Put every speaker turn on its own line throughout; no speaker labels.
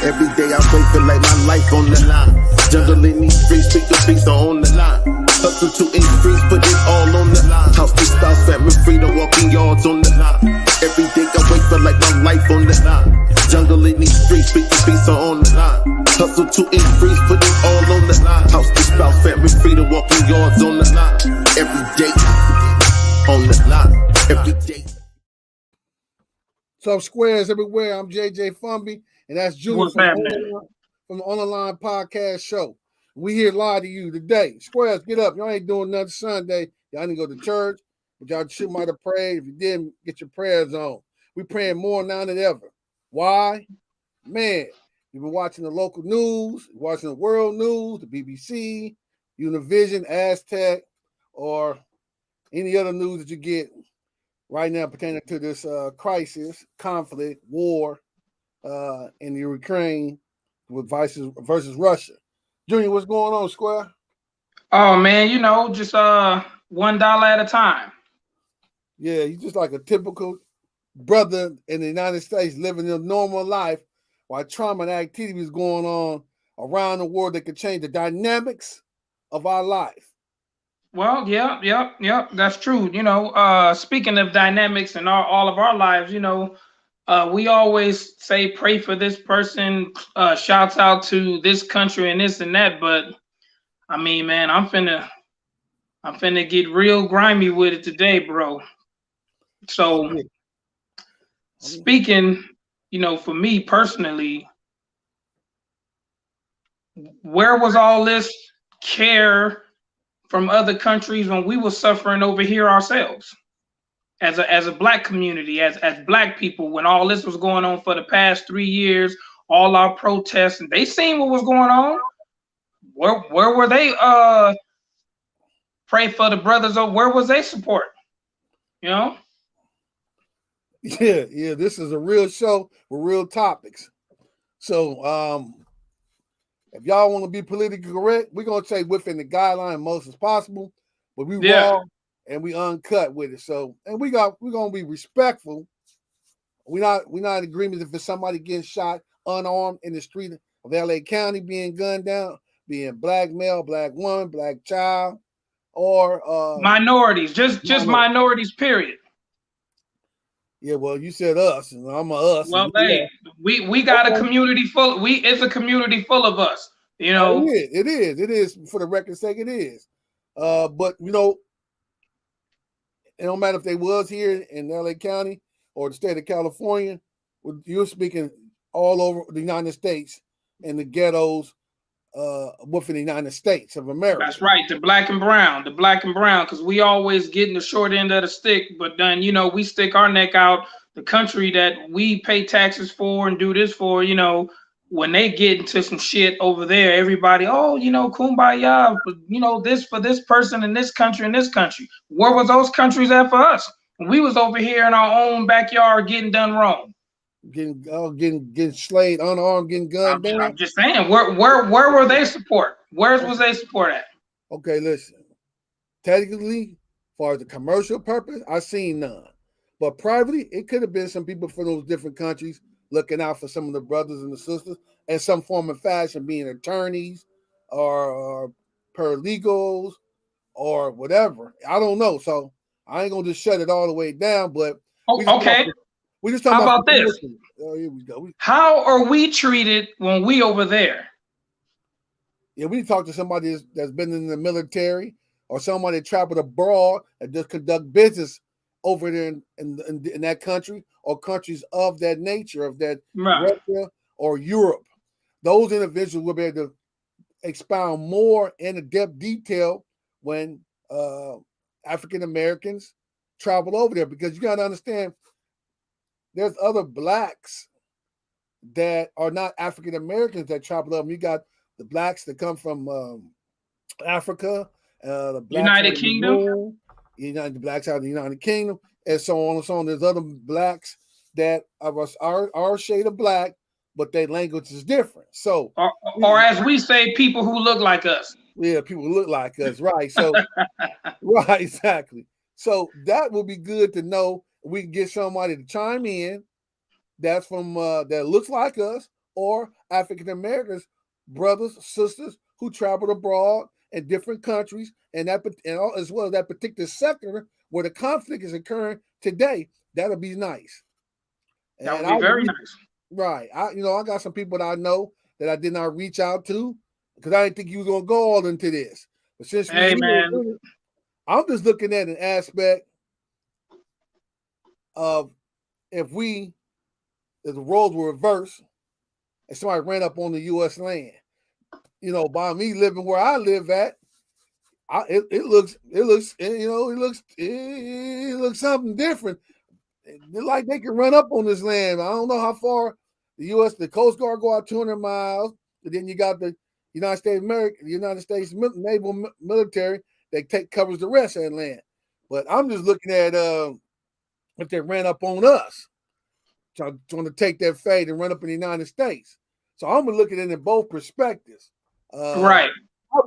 Every day I wake feel like my life on the line. Jungle in these streets, speak the beats are on the line. Hustle to increase, put it all on the line. House to spouse, family freedom, walking yards on the line. Every day I wake feel like my life on the line. Jungle in these streets, speak the beats are on the line. Hustle to increase, put it all on the line. House to spouse, family freedom, walking yards on the line. Every day on the line. Every day.
What's up, Squares everywhere? I'm JJ Fomby, and that's Junior from the On the Line podcast show. We here live to you today. Squares, get up. Y'all ain't doing nothing Sunday. Y'all need to go to church, but y'all should might have prayed. If you didn't, get your prayers on. We praying more now than ever. Why? Man, you've been watching the local news, watching the world news, the BBC, Univision, Aztec, or any other news that you get right now pertaining to this crisis, conflict, war in the Ukraine with versus Russia. Junior, what's going on, Square?
Oh, man, just $1 at a time.
Yeah, you're just like a typical brother in the United States living a normal life while trauma and activity is going on around the world that could change the dynamics of our life.
Well, yep. That's true. Speaking of dynamics in all of our lives, we always say pray for this person, shouts out to this country and this and that. But I mean, man, I'm finna get real grimy with it today, bro. So speaking, for me personally, where was all this care from other countries when we were suffering over here ourselves as a black community, as black people, when all this was going on for the past 3 years, all our protests, and they seen what was going on? Where were they pray for the brothers, or where was they support?
Yeah, this is a real show with real topics. So if y'all want to be politically correct, we're gonna say within the guideline most as possible, but we raw and we uncut with it. So, and we're gonna be respectful. We're not in agreement if it's somebody getting shot unarmed in the street of LA County, being gunned down, being black male, black woman, black child, or
minorities, just minorities, period.
Yeah, well, you said us, and I'm a us.
Well, hey, we got a community full. It's a community full of us.
It is. For the record's sake, it is. But it don't matter if they was here in LA County or the state of California. You're speaking all over the United States and the ghettos within the United States of America.
That's right, the black and brown, because we always getting the short end of the stick, but then we stick our neck out. The country that we pay taxes for and do this for, when they get into some shit over there, everybody, kumbaya, this for this person in this country and this country. Where was those countries at for us? We was over here in our own backyard getting done wrong.
Getting slayed, unarmed, getting gunned down.
I'm just saying, where were they support? Where was they support at?
Okay, listen. Technically, as far as the commercial purpose, I seen none. But privately, it could have been some people from those different countries looking out for some of the brothers and the sisters in some form of fashion, being attorneys or paralegals or whatever. I don't know. So I ain't gonna just shut it all the way down. But
okay.
We just talking
about this.
Oh, here we go.
How are we treated when we over there?
Yeah, we talk to somebody that's been in the military or somebody that traveled abroad and just conduct business over there in that country or countries of that nature, of that Russia or Europe. Those individuals will be able to expound more in depth detail when African Americans travel over there, because you got to understand there's other blacks that are not African Americans that travel up. You got the blacks that come from Africa, the blacks
United Kingdom,
the blacks out of the United Kingdom, and so on and so on. There's other blacks that are our shade of black, but their language is different. So,
or as we say, people who look like us.
Yeah, people who look like us, right? So, right, exactly. So that would be good to know. We can get somebody to chime in that's from that looks like us or African Americans, brothers, sisters who traveled abroad in different countries, and as well as that particular sector where the conflict is occurring today. That'll be nice.
That would
And
be very nice.
right. I got some people that I know that I did not reach out to because I didn't think you was gonna go all into this. But since
hey man,
I'm just looking at an aspect of if the roles were reversed and somebody ran up on the U.S. land, by me living where I live at, it looks something different. Like they can run up on this land. I don't know how far the Coast Guard go out 200 miles, and then you got the United States Naval Military that covers the rest of that land. But I'm just looking at if they ran up on us, trying to take that fade and run up in the United States. So I'm looking at it in both perspectives.
Right.
How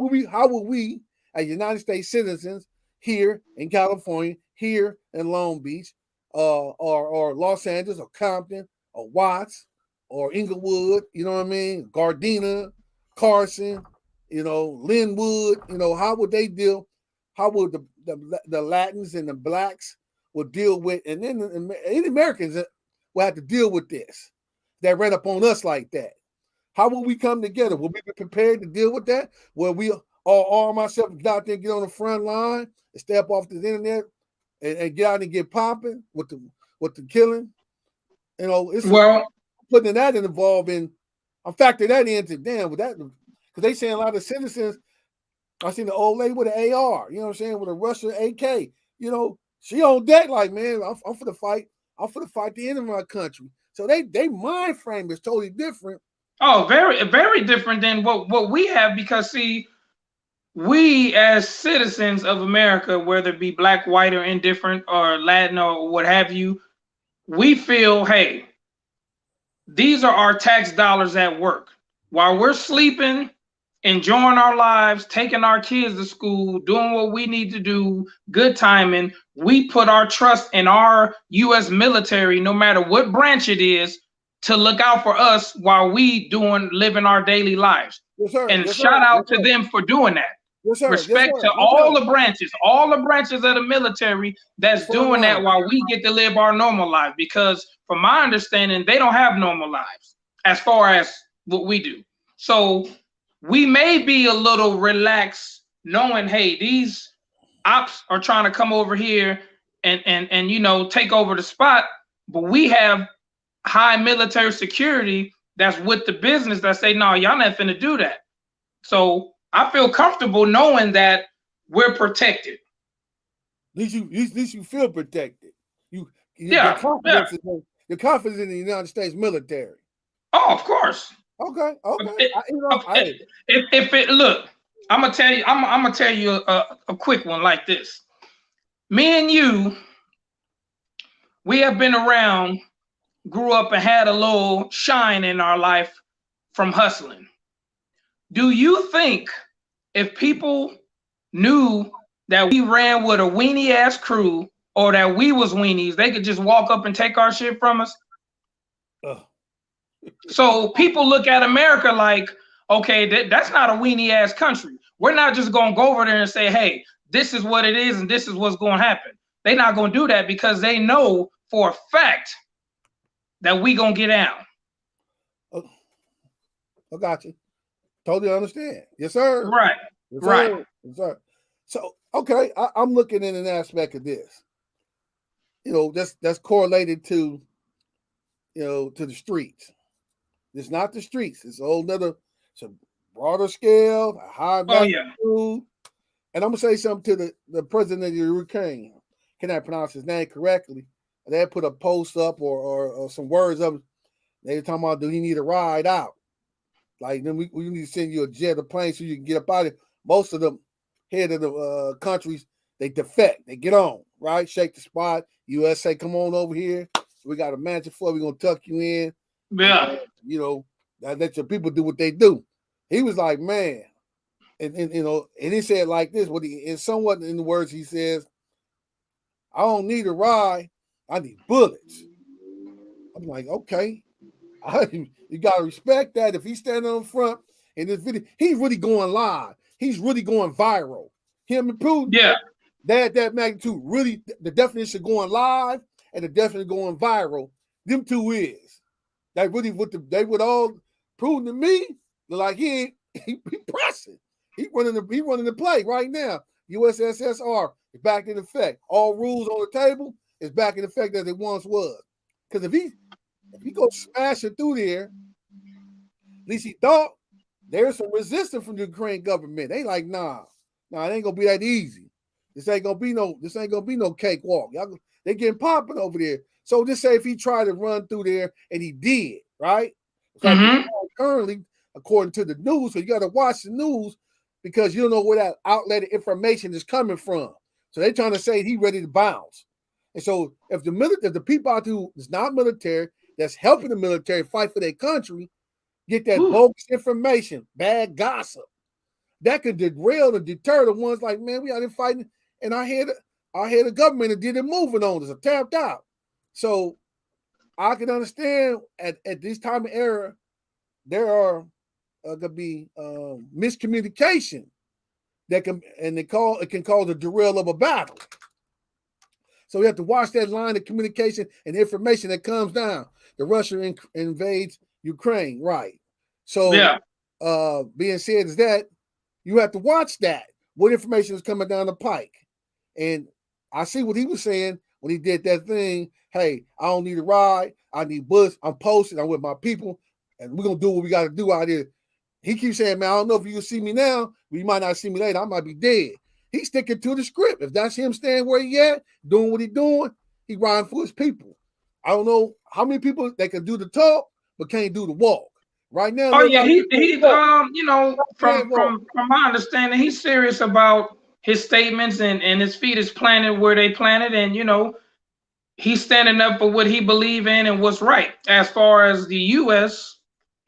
would we, as United States citizens here in California, here in Long Beach, or Los Angeles, or Compton, or Watts, or Inglewood, you know what I mean? Gardena, Carson, Linwood, how would they deal? How would the Latins and the blacks will deal with, and then the Americans will have to deal with this. That ran up on us like that. How will we come together? Will we be prepared to deal with that? Will we all arm ourselves, get out there, get on the front line, and step off the internet and get out and get popping with the killing? It's putting that involved in. I'm factoring that into with that because they saying a lot of citizens. I seen the old lady with an AR, you know what I'm saying, with a Russian AK. She on deck like, man, I'm for the fight. I'm for the fight the end of my country. So they mind frame is totally different.
Oh, very, very different than what we have, because see, we as citizens of America, whether it be black, white, or indifferent, or Latin, or what have you, we feel, hey, these are our tax dollars at work. While we're sleeping, enjoying our lives, taking our kids to school, doing what we need to do, good timing, we put our trust in our U.S. military, no matter what branch it is, to look out for us while we living our daily lives.
Yes, sir.
And
yes,
shout
sir.
out
yes,
to
sir.
them for doing that.
Yes, sir.
Respect
yes, sir.
to all the branches of the military that's doing that while we get to live our normal life. Because from my understanding, they don't have normal lives as far as what we do. So we may be a little relaxed knowing, hey, these ops are trying to come over here and take over the spot, but we have high military security that's with the business that say, no, y'all not finna do that. So I feel comfortable knowing that we're protected.
At least you feel protected.
Your
confidence in the United States military.
Oh, of course.
Okay.
Look, I'm gonna tell you a quick one like this. Me and you, we have been around, grew up, and had a little shine in our life from hustling. Do you think if people knew that we ran with a weenie ass crew, or that we was weenies, they could just walk up and take our shit from us? So people look at America like, okay, that's not a weenie ass country. We're not just gonna go over there and say, hey, this is what it is and this is what's gonna happen. They're not gonna do that because they know for a fact that we gonna get down.
I got you. Totally understand. Yes, sir.
Right.
Yes,
right.
Sir. Yes, sir. So, okay, I'm looking at an aspect of this. That's correlated to, to the streets. It's not the streets. It's it's a broader scale, a high magnitude.
Oh, yeah.
And I'm gonna say something to the president of Ukraine. Can I pronounce his name correctly? They put a post up or some words up. They were talking about, do he need a ride out? Like, then we need to send you a jet or plane so you can get up out of it. Most of them head of the countries, they defect. They get on, right? Shake the spot. USA, come on over here. We got a mansion for you. We're going to tuck you in.
Yeah.
And, let your people do what they do. He was like, man. And he said like this, and somewhat in the words he says, I don't need a ride. I need bullets. I'm like, okay. You gotta respect that. If he's standing on front in this video, he's really going live. He's really going viral. Him and Putin,
Yeah.
that magnitude. Really, the definition of going live and the definition of going viral. Them two is. They really they would all Putin to me like he pressing. He running the play right now. USSR is back in effect. All rules on the table is back in effect as it once was. Because if he goes smashing through there, at least he thought there's some resistance from the Ukraine government. They like, nah, it ain't gonna be that easy. This ain't gonna be no cakewalk. Y'all, they getting popping over there. So just say if he tried to run through there and he did, right? It's like currently, according to the news, so you got to watch the news because you don't know where that outlet of information is coming from. So they're trying to say he ready to bounce. And so if the people out there who is not military, that's helping the military fight for their country, get that bogus information, bad gossip, that could derail and deter the ones like, man, we out here fighting, and I hear the government and did it moving on us, tapped out. So I can understand at this time of era, there are could be miscommunication that can cause a derail of a battle. So we have to watch that line of communication and information that comes down. The Russia invades Ukraine, right? So, being said is that you have to watch that. What information is coming down the pike? And I see what he was saying when he did that thing. Hey, I don't need a ride. I need bullets. I'm posted. I'm with my people, and we're gonna do what we got to do out here. He keeps saying, man, I don't know if you can see me now, but you might not see me later. I might be dead. He's sticking to the script. If that's him staying where he at, doing what he doing, he riding for his people. I don't know how many people that can do the talk but can't do the walk. Right now,
oh yeah, he you know, from my understanding, he's serious about his statements and his feet is planted where they planted, and you know, he's standing up for what he believe in and what's right. As far as the U.S.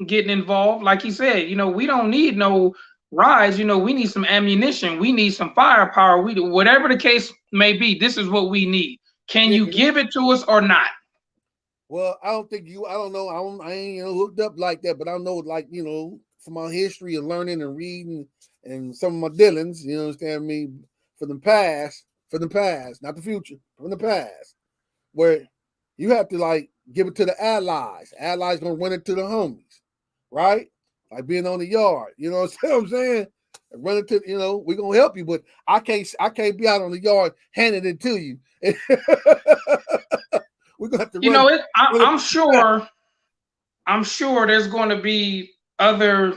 getting involved, like he said, you know, we don't need no rides. You know, we need some ammunition. We need some firepower. Whatever the case may be, this is what we need. Can you give it to us or not?
Well, I don't know. I ain't hooked up like that, but I know, like, you know, from my history of learning and reading and some of my dealings, you understand me, for the past, not the future, from the past, where you have to like give it to the allies. Allies gonna run it to the homies, right? Like being on the yard, you know what I'm saying? Run it to, you know, we're gonna help you, but I can't be out on the yard handing it to you. We're gonna have to.
You know, I'm sure there's going to be other,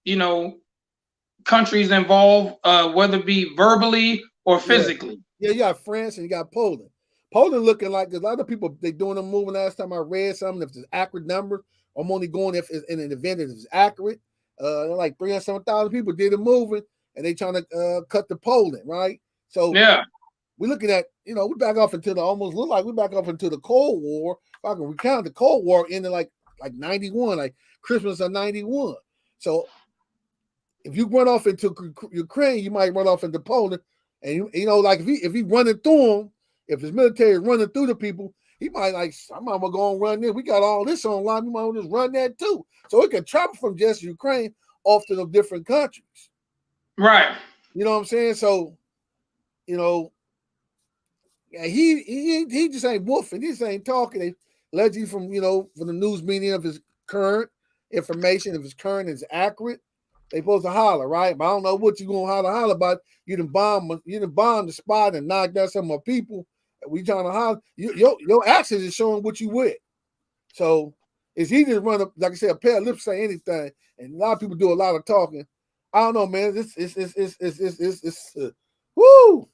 you know, countries involved, whether it be verbally or physically.
Yeah, you got France and you got Poland. Poland looking like there's a lot of people they doing them moving. Last time I read something, if it's accurate number, I'm only going if it's in an event if it's accurate. Like 300,000 people did it moving, and they trying to cut to Poland, right? So
yeah.
We're looking at, you know, we back off into almost look like we back off into the Cold War. If I can recount, the Cold War ended like 91, like Christmas of 91. So if you run off into Ukraine, you might run off into Poland. And, you know, like if he running through them, if his military is running through the people, he might like, I might want to go and run this. We got all this online. We might want to just run that too. So it can travel from just Ukraine off to the different countries.
Right.
You know what I'm saying? So, you know, yeah, he just ain't woofing. He just ain't talking. They led you from, you know, from the news media of his current information, if it's current, it's accurate. They supposed to holler, right? But I don't know what you gonna holler about. You done bomb the spot and knock down some of my people. We trying to holler. Your actions is showing what you with. So it's easy to run up, like I said, a pair of lips say anything, and a lot of people do a lot of talking. I don't know, man. It's woo.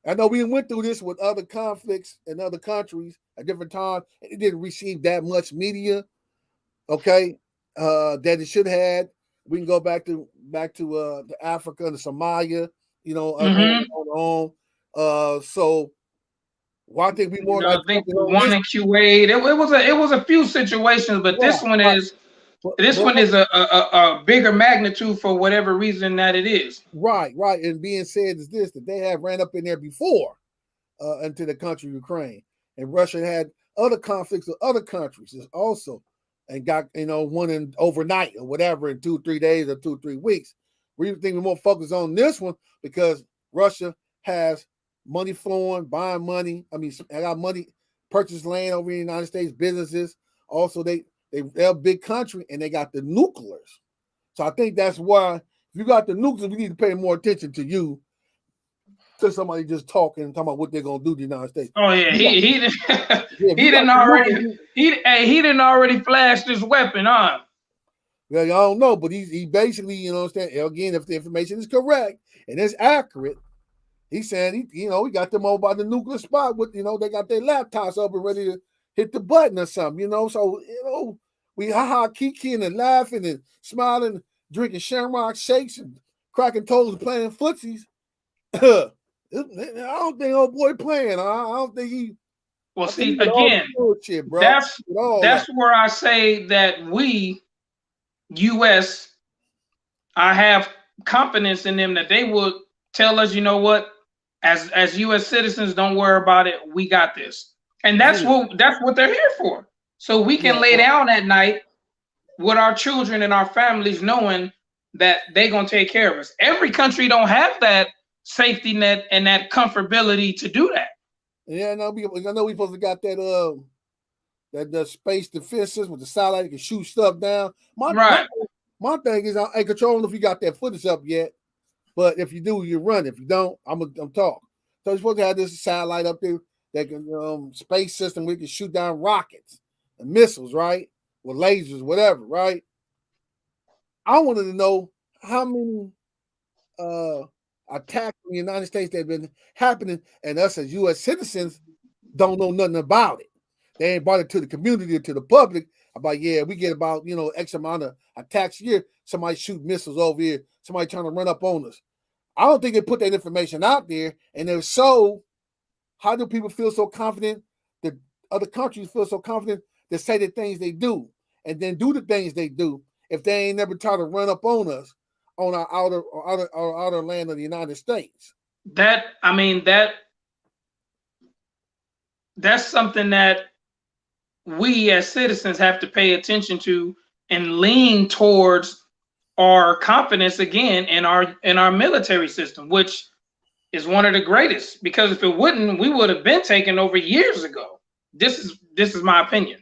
I know we went through this with other conflicts in other countries at different times, and it didn't receive that much media, okay, that it should have had. We can go back to the Africa and the Somalia, you know, so well, I think we more like
I think one in Kuwait. It was a few situations, but this one is a bigger magnitude for whatever reason that it is.
Right. And being said is this, that they have ran up in there before into the country Ukraine, and Russia had other conflicts with other countries also. and got one in overnight or whatever in 2-3 days or 2-3 weeks. We think we're more focused on this one because Russia has money flowing, buying money. I mean, I got money, purchase land over in the United States, businesses. Also, they're a big country and they got the nuclears. So I think that's why if you got the nuclears, we need to pay more attention to you. To somebody just talking about what they're gonna do to the United States.
Oh yeah, he didn't already flash this weapon, huh?
Well, I don't know, but he basically, again, if the information is correct and it's accurate, he's saying he got them over by the nuclear spot with, they got their laptops up and ready to hit the button or something, So, we kikiing and laughing and smiling, drinking shamrock shakes and cracking toes and playing footsies. I don't think old boy playing. I don't think he.
Well, see, again, bullshit, bro. That's where I say that we, U.S., I have confidence in them that they will tell us, you know what, as U.S. citizens, don't worry about it. We got this, and that's what they're here for. So we can lay down at night with our children and our families, knowing that they're gonna take care of us. Every country don't have that safety net and that comfortability to do that.
Yeah, I know we supposed to got that that space defenses with the satellite that can shoot stuff down. My thing is I ain't controlling if you got that footage up yet, but if you do, you run. If you don't, I'm talk. So you're supposed to have this satellite up there that can space system where you can shoot down rockets and missiles, right? With lasers, whatever, right? I wanted to know how many attacks in the United States that have been happening, and us as U.S. citizens don't know nothing about it. They ain't brought it to the community or to the public about, we get about, X amount of attacks a year. Somebody shoot missiles over here. Somebody trying to run up on us. I don't think they put that information out there. And if so, how do people feel so confident that other countries feel so confident to say the things they do and then do the things they do if they ain't never try to run up on us on our outer land of the United States?
That's something that we as citizens have to pay attention to and lean towards our confidence again in our military system, which is one of the greatest. Because if it wouldn't, we would have been taken over years ago. This is my opinion.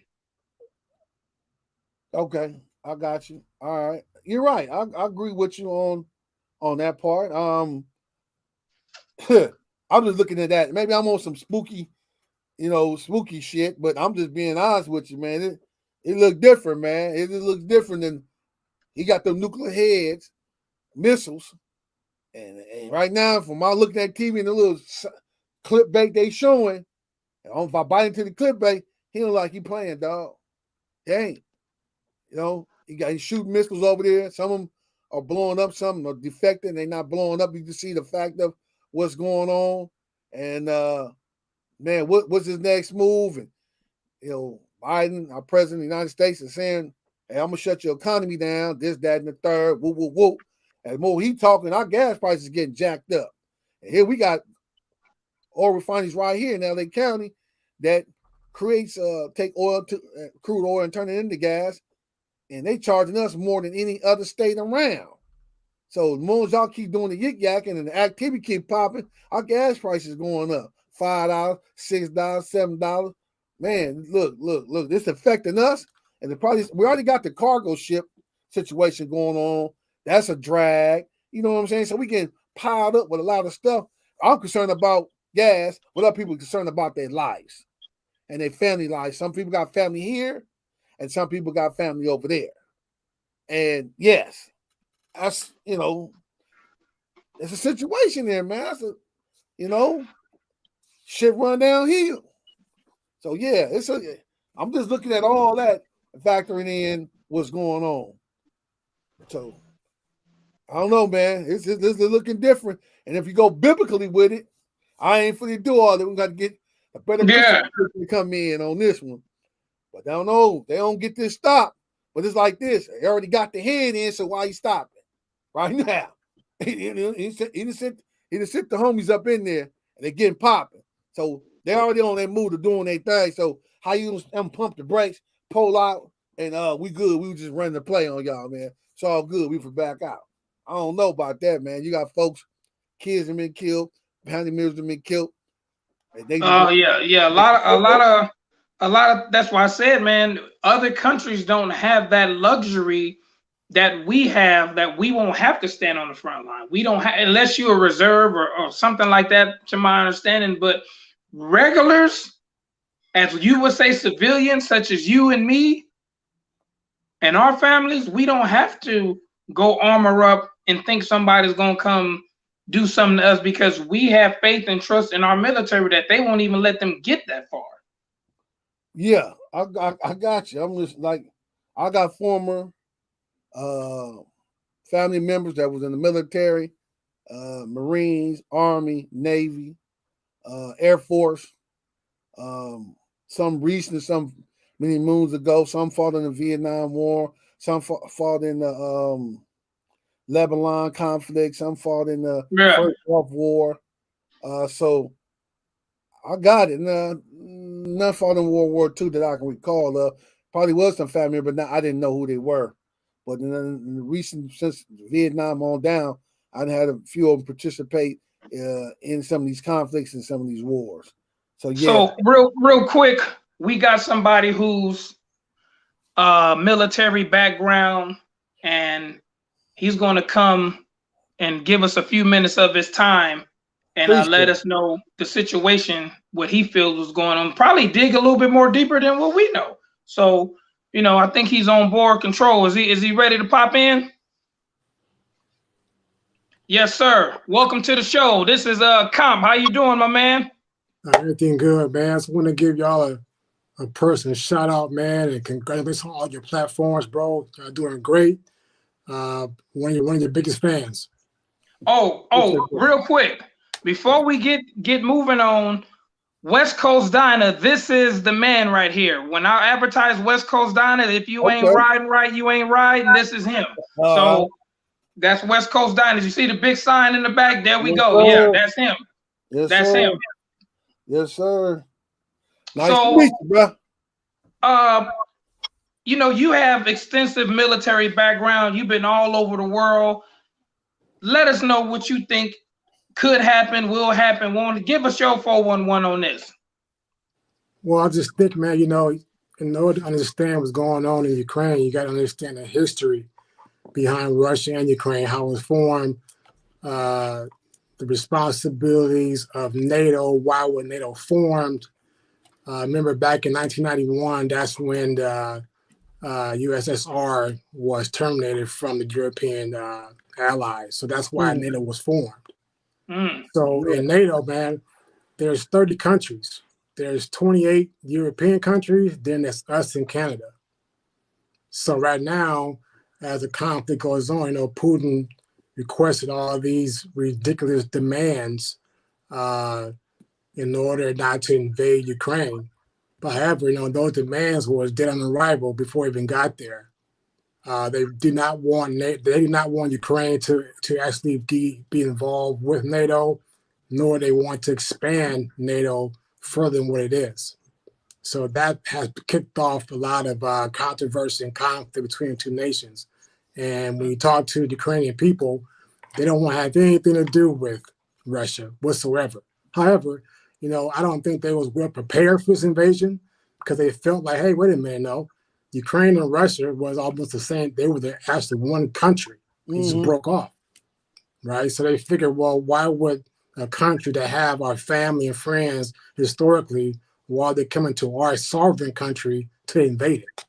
Okay, I got you. All right, you're right. I agree with you on that part. I'm just looking at that. Maybe I'm on some spooky shit, but I'm just being honest with you, man. It looked different, man. It just looks different than he got them nuclear heads, missiles, and right now, from my looking at TV and the little clickbait they showing, if I bite into the clickbait, he don't like he playing, dog. He ain't. He's shooting missiles over there. Some of them are blowing up, some are defecting, they're not blowing up. You can see the fact of what's going on. And man, what's his next move? And Biden, our president of the United States, is saying, hey, I'm gonna shut your economy down, this, that, and the third, whoop, whoop, whoop. And more he talking, our gas prices getting jacked up. And here we got oil refineries right here in LA County that creates take oil to crude oil and turn it into gas, and they charging us more than any other state around. So as long as y'all keep doing the yik-yakking and the activity keep popping, our gas prices going up. $5, $6, $7. Man, look, this affecting us. And we already got the cargo ship situation going on. That's a drag. You know what I'm saying? So we getting piled up with a lot of stuff. I'm concerned about gas, but other people are concerned about their lives and their family lives. Some people got family here, and some people got family over there. And yes, that's, it's a situation there, man. That's shit run downhill. So yeah, I'm just looking at all that and factoring in what's going on. So I don't know, man. This is looking different. And if you go biblically with it, I ain't fully do all that. We got to get a better person to come in on this one. But I don't know. They don't get this stopped. But it's like this. They already got the head in, so why you stopping? Right now. He sent the homies up in there, and they getting popping. So they're already on their mood of doing their thing. So how you pump the brakes, pull out, and we good. We were just running the play on y'all, man. It's all good. We for back out. I don't know about that, man. You got folks, kids have been killed, family members have been killed.
Oh yeah. A lot of. That's why I said, man. Other countries don't have that luxury that we have. That we won't have to stand on the front line. We don't have, unless you're a reserve or something like that, to my understanding. But regulars, as you would say, civilians such as you and me and our families, we don't have to go armor up and think somebody's gonna come do something to us, because we have faith and trust in our military that they won't even let them get that far.
Yeah, I got you. I'm just like, I got former family members that was in the military, Marines, Army, Navy, Air Force. Some recent, some many moons ago. Some fought in the Vietnam War. Some fought in the Lebanon conflict. Some fought in the First Gulf War. So I got it. None fought in World War II that I can recall. Probably was some family, but I didn't know who they were. But in the recent, since Vietnam on down, I had a few of them participate in some of these conflicts and some of these wars. So yeah.
So real quick, we got somebody who's military background, and he's going to come and give us a few minutes of his time and let us know the situation, what he feels was going on. Probably dig a little bit more deeper than what we know. So, I think he's on board control. Is he ready to pop in? Yes, sir. Welcome to the show. This is Comp. How you doing, my man?
Everything good, man. I just want to give y'all a personal shout out, man, and congratulations on all your platforms, bro. Y'all doing great. One of your biggest fans.
Oh, real quick, before we get moving on, West Coast Diner, this is the man right here. When I advertise West Coast Diner, if you ain't riding right, you ain't riding. This is him. So that's West Coast Diner. You see the big sign in the back? There we go. Yeah, that's him. That's him.
Yes, sir. Nice to meet you, bro.
You have extensive military background. You've been all over the world. Let us know what you think could happen, will happen. Want to give us your 411 on this?
Well, I just think, man, in order to understand what's going on in Ukraine, you got to understand the history behind Russia and Ukraine, how it was formed, the responsibilities of NATO, why was NATO formed. Remember back in 1991, that's when the USSR was terminated from the European allies. So that's why NATO was formed. So in NATO, man, there's 30 countries. There's 28 European countries, then there's us in Canada. So right now, as the conflict goes on, Putin requested all these ridiculous demands in order not to invade Ukraine. But however, those demands was dead on arrival before it even got there. They did not want Ukraine to actually be involved with NATO, nor they want to expand NATO further than what it is. So that has kicked off a lot of controversy and conflict between the two nations. And when you talk to the Ukrainian people, they don't want to have anything to do with Russia whatsoever. However, I don't think they was well prepared for this invasion, because they felt like, hey, wait a minute, no. Ukraine and Russia was almost the same. They were actually one country. It just broke off, right? So they figured, well, why would a country that have our family and friends historically, while they're coming to our sovereign country to invade it?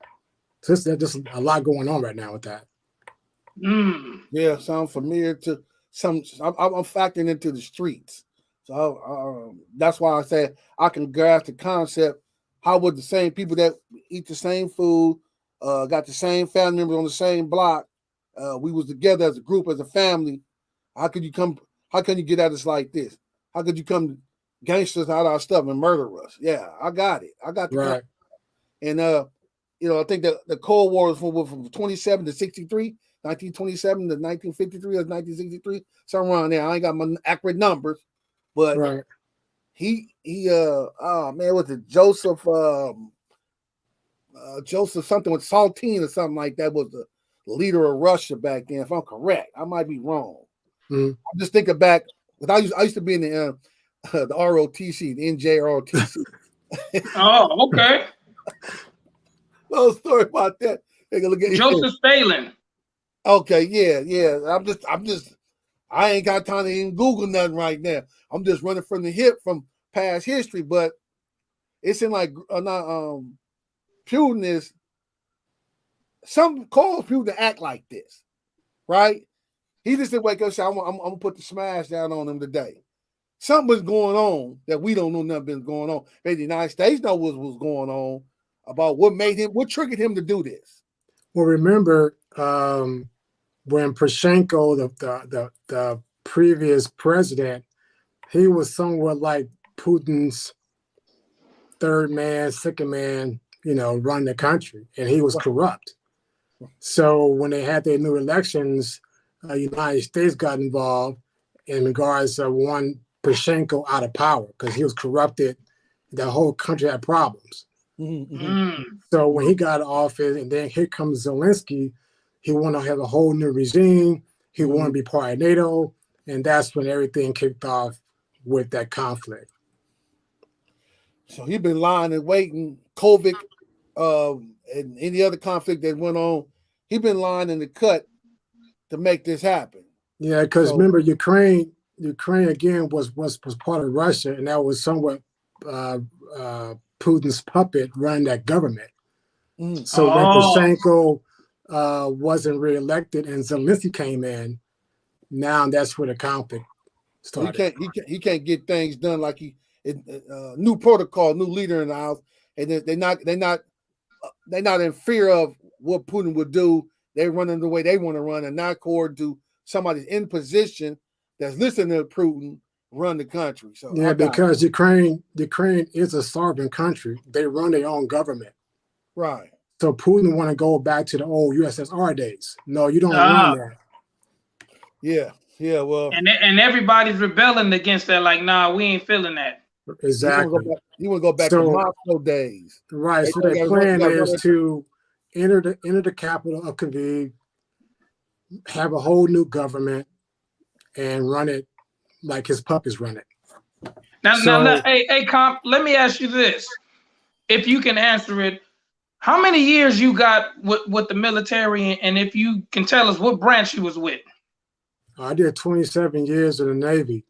So there's just a lot going on right now with that.
Yeah, sound familiar to some. I'm factoring into the streets. So that's why I said I can grasp the concept. How would the same people that eat the same food, got the same family members on the same block, we was together as a group, as a family. How could you get at us like this? How could you come gangsters out of our stuff and murder us? Yeah, I got it. I got the
right.
And I think the Cold War was from 27 to 63, 1927 to 1953 or 1963, somewhere around there. I ain't got my accurate numbers, but
right.
He was it Joseph Joseph something with Saltine or something like that was the leader of Russia back then. If I'm correct, I might be wrong. I'm just thinking back. But I used to be in the ROTC, the NJROTC.
Oh, okay.
Little story about that.
Joseph Stalin.
Okay, yeah. I ain't got time to even Google nothing right now. I'm just running from the hip from past history, but it seems like Putin is some cause Putin to act like this, right? He just didn't wake up and say, I'm gonna put the smash down on him today. Something's going on that we don't know nothing's going on. Maybe the United States know what was going on about what triggered him to do this.
Well, remember when Poroshenko, the previous president, he was somewhat like Putin's third man, second man, run the country, and he was corrupt. So when they had their new elections, United States got involved in regards to one Poroshenko out of power because he was corrupted. The whole country had problems. So when he got office, and then here comes Zelensky, he want to have a whole new regime. He want to be part of NATO, and that's when everything kicked off with that conflict.
So he's been lying and waiting. COVID and any other conflict that went on, he's been lying in the cut to make this happen.
Yeah, because remember, Ukraine again was part of Russia, and that was somewhat Putin's puppet running that government. So when Poroshenko wasn't reelected and Zelensky came in, now that's where the conflict started.
He can't get things done like new protocol, new leader in the house, and they're not in fear of what Putin would do. They're running the way they want to run, and not according to somebody in position that's listening to Putin run the country. So
yeah, because Ukraine is a sovereign country. They run their own government.
Right.
So Putin want to go back to the old USSR days. No, you don't run that.
Yeah. Well,
and everybody's rebelling against that. Like, nah, we ain't feeling that.
Exactly.
You want to go back to Moscow days,
right? So their plan is to enter the capital of Kyiv, have a whole new government, and run it like his puppets run it.
Now, hey, Comp, let me ask you this. If you can answer it, how many years you got with the military, and if you can tell us what branch you was with?
I did 27 years in the Navy,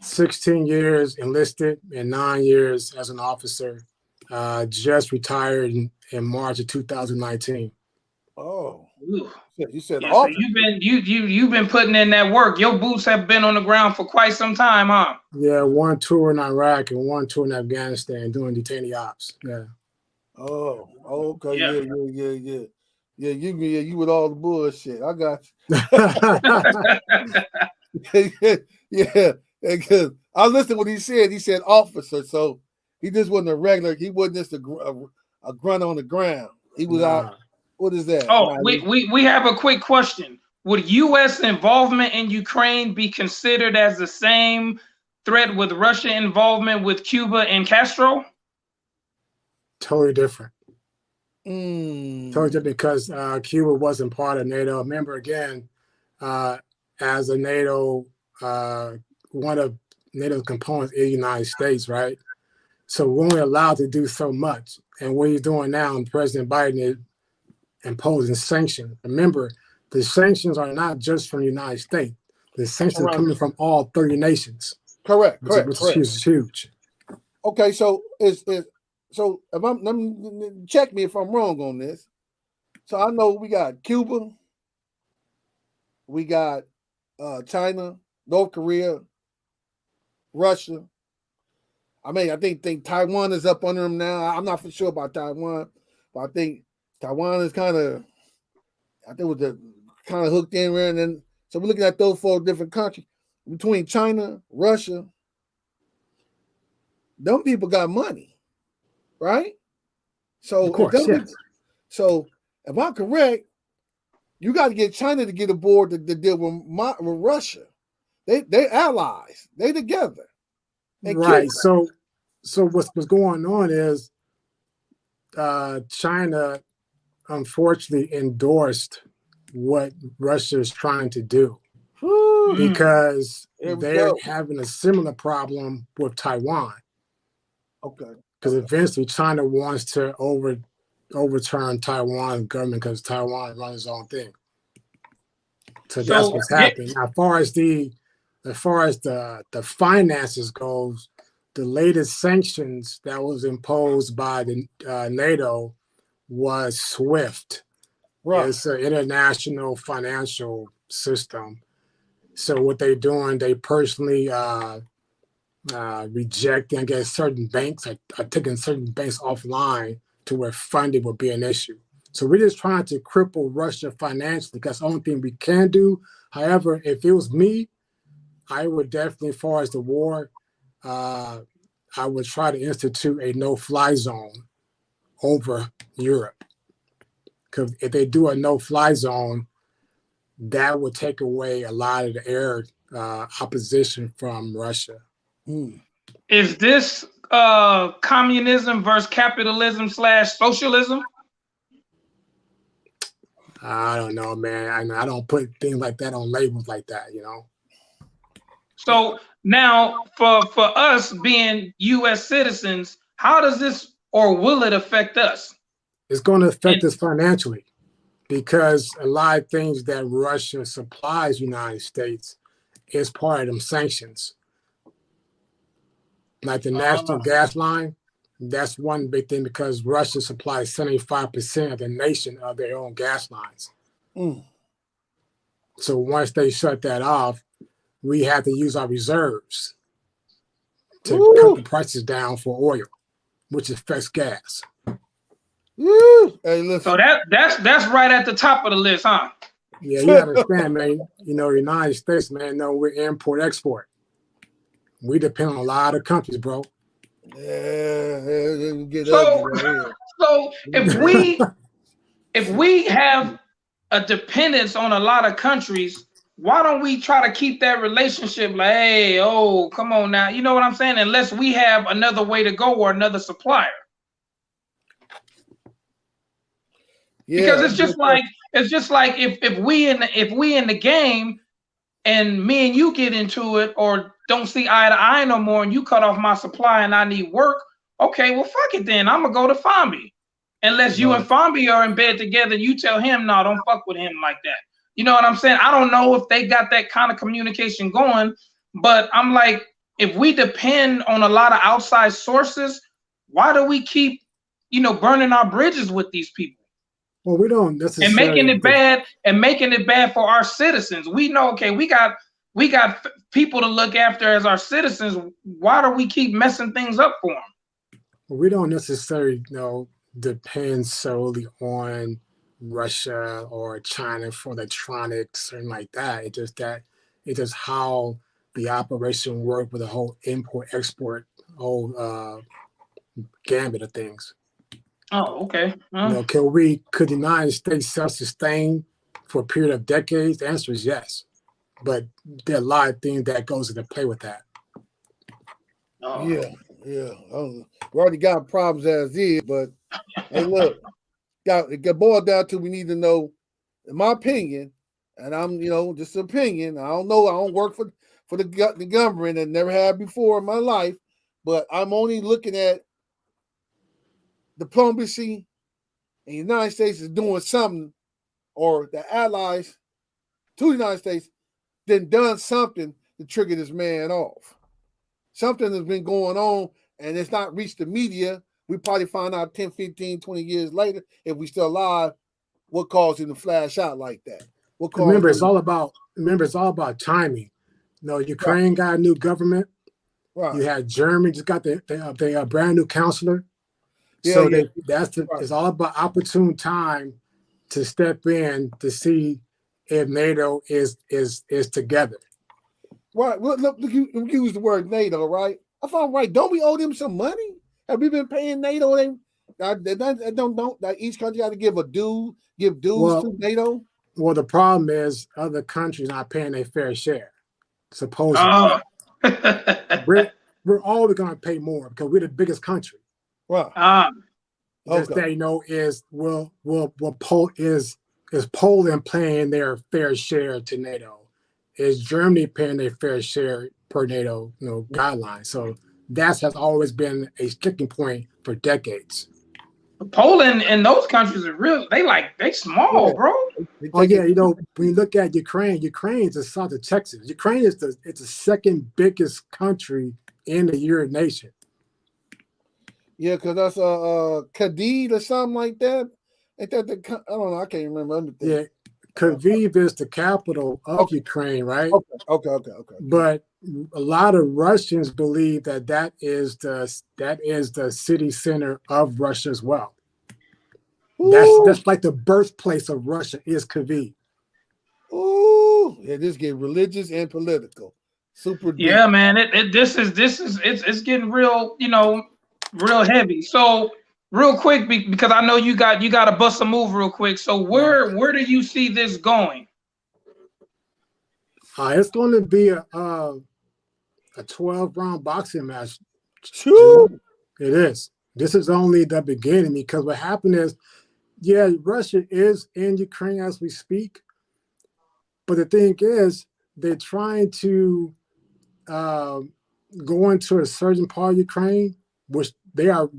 16 years enlisted, and 9 years as an officer. Just retired in March of 2019.
Oh,
ooh.
You said
so you've been putting in that work. Your boots have been on the ground for quite some time, huh?
Yeah, one tour in Iraq and one tour in Afghanistan doing detainee ops. Yeah.
Oh, okay. Yeah. You with all the bullshit. I got you. Yeah. Because I listened to what he said. He said officer, so he just wasn't a regular. He wasn't just a grunt on the ground. He was out. What is that?
Oh, we have a quick question. Would U.S. involvement in Ukraine be considered as the same threat with Russia involvement with Cuba and Castro?
Totally different. Totally different because Cuba wasn't part of NATO. Remember, again, as a NATO, one of NATO's components is the United States, right? So we're only allowed to do so much. And what he's doing now, and President Biden is imposing sanctions. Remember, the sanctions are not just from the United States. The sanctions are coming from all 30 nations.
Correct.
Which is huge.
Okay, so so let me check me if I'm wrong on this. So I know we got Cuba, we got China, North Korea, Russia. I mean, I think Taiwan is up under them now. I'm not for sure about Taiwan, but I think Taiwan is kind of hooked in there. And then, so we're looking at those 4 different countries. Between China, Russia, them people got money, right? So,
of course, yes.
So if I'm correct, you got to get China to get aboard to deal with Russia. They're allies. They together.
Right. So what's going on is China unfortunately endorsed what Russia is trying to do because they're having a similar problem with Taiwan.
Okay.
Because eventually China wants to overturn Taiwan's government because Taiwan runs its own thing. So that's what's happening. Now, as far as the finances goes, the latest sanctions that was imposed by the NATO was SWIFT. Right. It's an international financial system. So what they're doing, they personally reject and get certain banks are taking certain banks offline to where funding will be an issue. So we're just trying to cripple Russia financially. That's the only thing we can do. However, if it was me, I would definitely, as far as the war, I would try to institute a no-fly zone over Europe. Because if they do a no-fly zone, that would take away a lot of the air opposition from Russia.
Is this communism versus capitalism / socialism?
I don't know, man. I don't put things like that on labels like that, you know.
So now, for us being U.S. citizens, how does this, or will it affect us?
It's going to affect us financially because a lot of things that Russia supplies the United States is part of them sanctions. Like the national gas line, that's one big thing because Russia supplies 75% of the nation of their own gas lines. So once they shut that off, we have to use our reserves to cut the prices down for oil, which affects gas.
Hey, listen.
So that's right at the top of the list, huh?
Yeah, you understand, man. You know, the United States, man, we're import-export. We depend on a lot of countries, bro.
Get
so if we have a dependence on a lot of countries, why don't we try to keep that relationship like, hey, oh, come on now, you know what I'm saying? Unless we have another way to go or another supplier. Yeah, because it's just like if we in the game and me and you get into it or don't see eye to eye no more and you cut off my supply and I need work, okay, well, fuck it then. I'm going to go to Fomby. Unless you and Fomby are in bed together, you tell him, no, don't fuck with him like that. You know what I'm saying? I don't know if they got that kind of communication going, but I'm like, if we depend on a lot of outside sources, why do we keep, burning our bridges with these people?
Well, we don't necessarily
and making it bad for our citizens. We know, okay, we got people to look after as our citizens. Why do we keep messing things up for them?
Well, we don't necessarily depend solely on Russia or China for electronics or like that. It's just how the operation work with the whole import-export, whole gambit of things.
Oh, okay.
Could the United States self-sustain for a period of decades? The answer is yes. But there are a lot of things that goes into play with that.
Oh. Yeah. We already got problems as is, but hey, look, it boiled down to we need to know, in my opinion, and I'm, just an opinion. I don't know. I don't work for the government and never have before in my life, but I'm only looking at diplomacy, and the United States is doing something, or the allies to the United States then done something to trigger this man off. Something has been going on, and it's not reached the media. We probably find out 10, 15, 20 years later, if we still alive, what caused him to flash out like that.
Remember, it's all about timing. Ukraine got a new government. Right. You had Germany just got their brand new counselor. So it's all about opportune time to step in to see if NATO is together.
Right. Well, look, you use the word NATO, right? If I'm right, don't we owe them some money? Have we been paying NATO? Each country got to give dues to NATO.
Well, the problem is other countries not paying their fair share. Supposedly, we're always going to pay more because we're the biggest country.
Right.
Just that is Poland paying their fair share to NATO? Is Germany paying their fair share per NATO guidelines? So that has always been a sticking point for decades.
Poland and those countries are real. They small, bro.
Oh yeah, when you look at Ukraine is the south of Texas. Ukraine is the second biggest country in the United Nations.
Yeah, because that's Kadiv or something like that. Ain't that I don't know. I can't remember.
Yeah, Kyiv is the capital of Ukraine, right?
Okay.
But a lot of Russians believe that is the city center of Russia as well. That's like the birthplace of Russia is Kyiv.
Ooh, yeah, this get religious and political. Super deep.
Yeah, man. It's getting real, real heavy. So real quick, because I know you got to bust a move real quick. So where do you see this going?
It's going to be a 12-round boxing match.
True.
It is. This is only the beginning, because what happened is, Russia is in Ukraine as we speak. But the thing is, they're trying to go into a certain part of Ukraine, which they are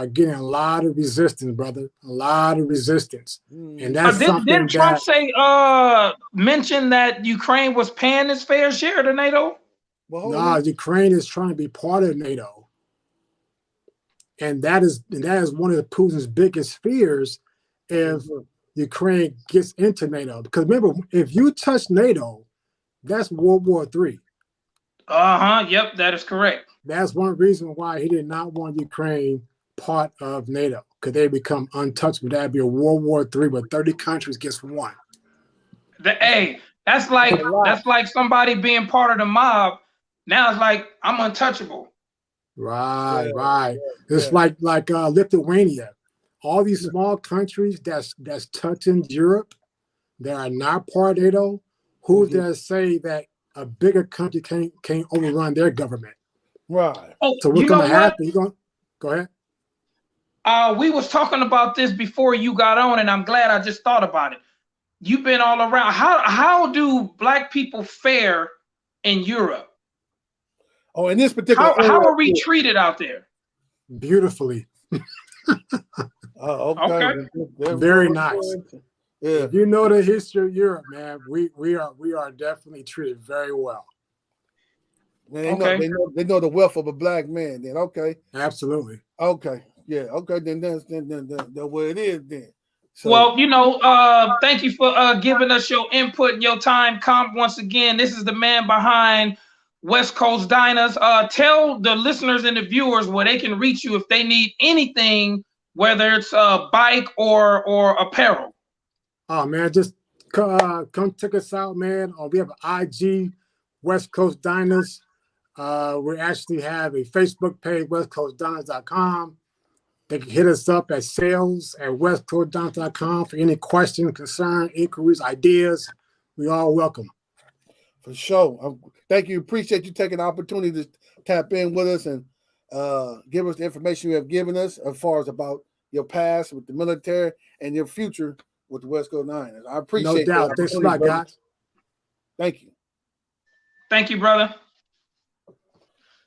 getting a lot of resistance, brother. A lot of resistance. And that's
didn't Trump say mention that Ukraine was paying its fair share to NATO?
No, Ukraine is trying to be part of NATO. And that is one of Putin's biggest fears if Ukraine gets into NATO. Because remember, if you touch NATO, that's World War III.
Yep, that is correct.
That's one reason why he did not want Ukraine part of NATO, because they become untouchable. That'd be a World War III where 30 countries against one.
That's like somebody being part of the mob. Now it's like I'm untouchable.
Right. It's like Lithuania. All these small countries that's touching Europe that are not part of NATO, who's there to say that a bigger country can't overrun their government?
Right.
So what's going to happen? Go ahead.
We was talking about this before you got on, and I'm glad I just thought about it. You've been all around. How do Black people fare in Europe?
Oh, in this particular
how are we treated out there?
Beautifully.
Okay.
Very nice. Yeah. If you know the history of Europe, man, we are definitely treated very well.
Man, they know the wealth of a Black man. Then
Absolutely.
Okay, yeah, okay. Then that's where it is. Then. So,
well, thank you for giving us your input and your time, Comp. Once again, this is the man behind West Coast Diners. Tell the listeners and the viewers where they can reach you if they need anything, whether it's a bike or apparel.
Oh man, just come check us out, man. We have an IG, West Coast Diners. We actually have a Facebook page, westcoastdiners.com. They can hit us up at sales@westcoastdiners.com for any questions, concerns, inquiries, ideas. We all welcome.
For sure. Thank you. Appreciate you taking the opportunity to tap in with us and give us the information you have given us as far as about your past with the military and your future with the West Coast Niners. I appreciate
that. No doubt. Thanks a lot, guys.
Thank you.
Thank you, brother.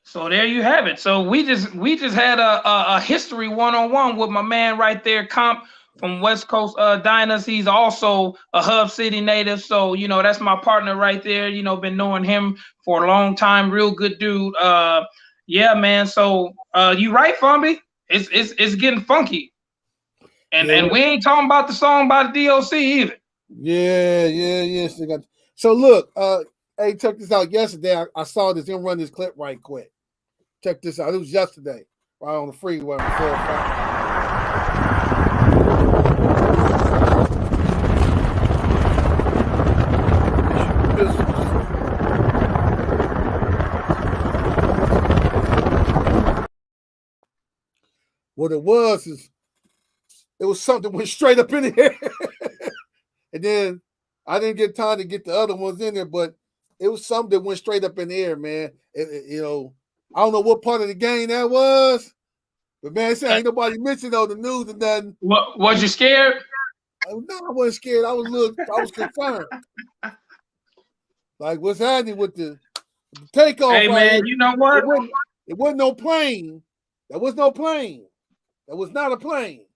So there you have it. So we just had a history one-on-one with my man right there, Comp from West Coast Diners. He's also a Hub City native. So, that's my partner right there. Been knowing him for a long time. Real good dude. Yeah, man. So you right, Fomby? It's getting funky. And we ain't talking about the song by the DOC either.
Yeah. So look, hey, check this out. Yesterday, I saw this. Gonna run this clip right quick. Check this out. It was yesterday, right on the freeway. What it was something went straight up in the air. And then I didn't get time to get the other ones in there, but it was something that went straight up in the air, man. I don't know what part of the game that was, But man, say ain't nobody mentioned on the news and nothing.
What, was you scared?
No, I wasn't scared. I was concerned. Like, what's happening with the takeoff?
Hey,
right
man,
here?
you know what?
It wasn't no plane. That was no plane. That was not a plane.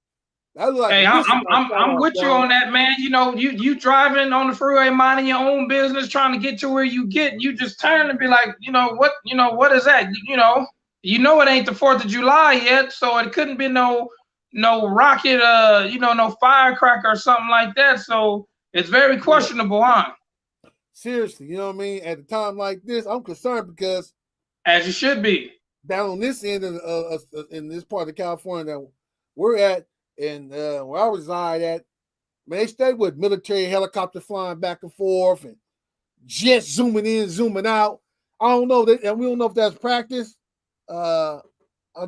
That was like
hey, I'm with you on that, man. You know, you driving on the freeway, minding your own business, trying to get to where you get. You just turn and be like, what is that? You know it ain't the 4th of July yet, so it couldn't be no rocket, no firecracker or something like that. So it's very questionable, huh?
Seriously, you know what I mean? At a time like this, I'm concerned because,
as you should be,
down on this end of in this part of California that we're at, and where I reside at, man, they stay with military helicopter flying back and forth and jets zooming in, zooming out. I don't know that, and we don't know if that's practice or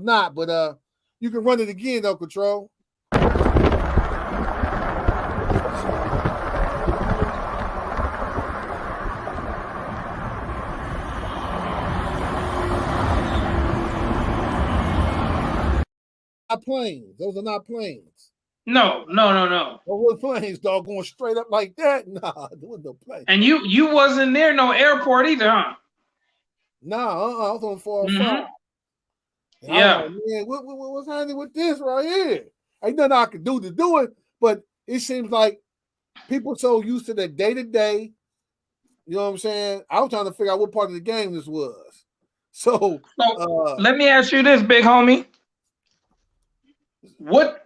not, but you can run it again though, Control. Not planes. Those are not planes.
No.
Those were planes, dog, going straight up like that. Nah, there was no plane.
And you wasn't near no airport either, huh?
Nah, I was on 405.
Yeah.
Like, man, what's happening with this right here? Ain't nothing I can do to do it, but it seems like people so used to the day-to-day. You know what I'm saying? I was trying to figure out what part of the game this was. So
let me ask you this, big homie. What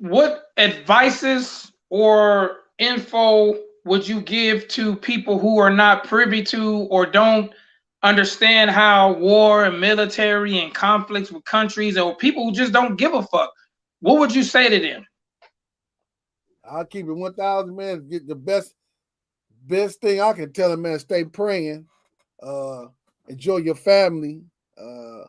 advices or info would you give to people who are not privy to or don't understand how war and military and conflicts with countries, or people who just don't give a fuck? What would you say to them?
I'll keep it 1,000, man. Get the best thing I can tell them, man. Stay praying. Enjoy your family. And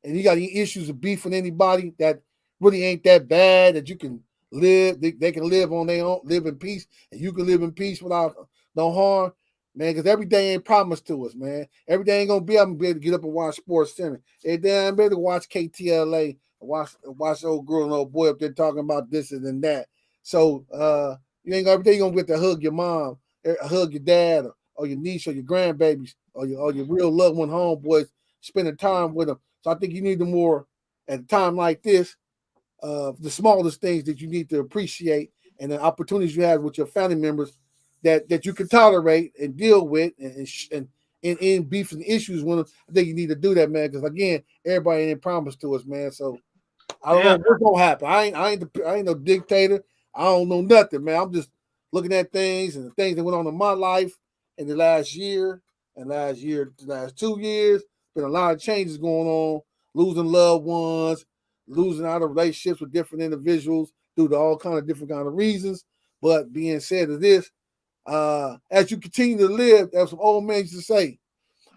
you got any issues of beef with anybody that really ain't that bad, that you can live, they can live on their own, live in peace, and you can live in peace without no harm, man, because every day ain't promised to us, man. Every day ain't gonna be able to get up and watch Sports Center. Every day I'm able to watch KTLA, watch old girl and old boy up there talking about this and that. So you ain't every day you're gonna get to hug your mom, hug your dad, or your niece, or your grandbabies, or your real loved one homeboys, spending time with them. So I think you need the more at a time like this. The smallest things that you need to appreciate, and the opportunities you have with your family members that you can tolerate and deal with, and in beef and issues when I think you need to do that, man. Because again, everybody ain't promised to us, man. So I don't know what's gonna happen. I ain't no dictator. I don't know nothing, man. I'm just looking at things and the things that went on in my life in the last year, the last 2 years. Been a lot of changes going on, losing loved ones, losing out of relationships with different individuals due to all kind of different kind of reasons. But being said of this, as you continue to live, as some old men used to say,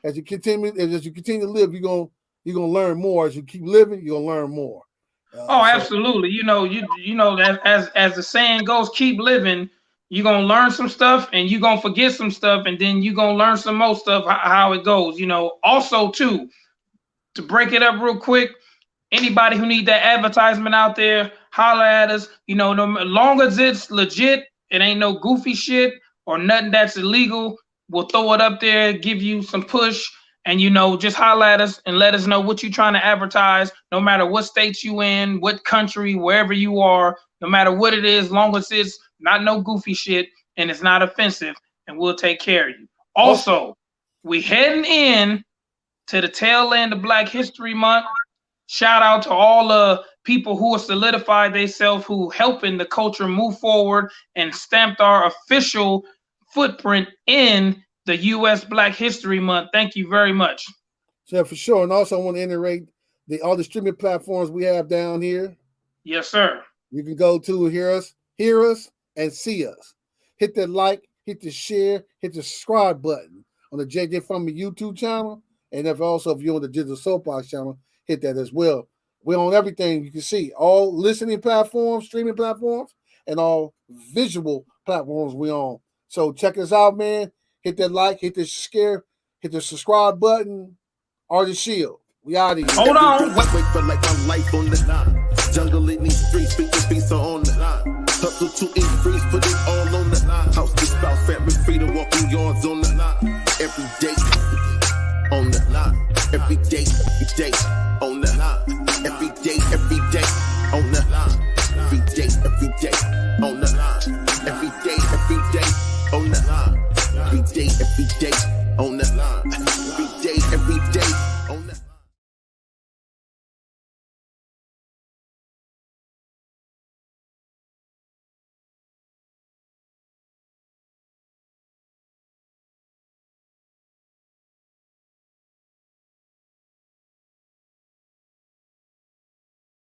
as you continue to live, you're gonna learn more. As you keep living, you're gonna learn more.
Absolutely. You know that as the saying goes, keep living. You're gonna learn some stuff and you're gonna forget some stuff, and then you're gonna learn some more stuff, how it goes. Also too, to break it up real quick, anybody who need that advertisement out there, holler at us. No long as it's legit, it ain't no goofy shit or nothing that's illegal. We'll throw it up there, give you some push, and just holler at us and let us know what you're trying to advertise. No matter what state you in, what country, wherever you are, no matter what it is, long as it's not no goofy shit and it's not offensive, and we'll take care of you. Also, we heading in to the tail end of Black History Month. Shout out to all the people who have solidified themselves, who helping the culture move forward and stamped our official footprint in the U.S. Black History Month. Thank you very much.
Yeah, for sure. And also I want to iterate all the streaming platforms we have down here.
Yes, sir.
You can go to hear us and see us. Hit that like, hit the share, hit the subscribe button on the JJ Fomby YouTube channel. And if you're on the Digital Soapbox channel, hit that as well. We're on everything you can see. All listening platforms, streaming platforms, and all visual platforms we're on. So check us out, man. Hit that like, hit the share, hit the subscribe button, or the shield. We out of here.
Hold on.
Wait for like my life on the line. Jungle in these streets, speak the peace on the line. Hustle to increase, put it all on the line. House to spouse, family freedom, walking yards on the line. Every day on the line. Every day on the line. Every day on the line. Every day on the line. Every day on the line. Every day on the line. Every day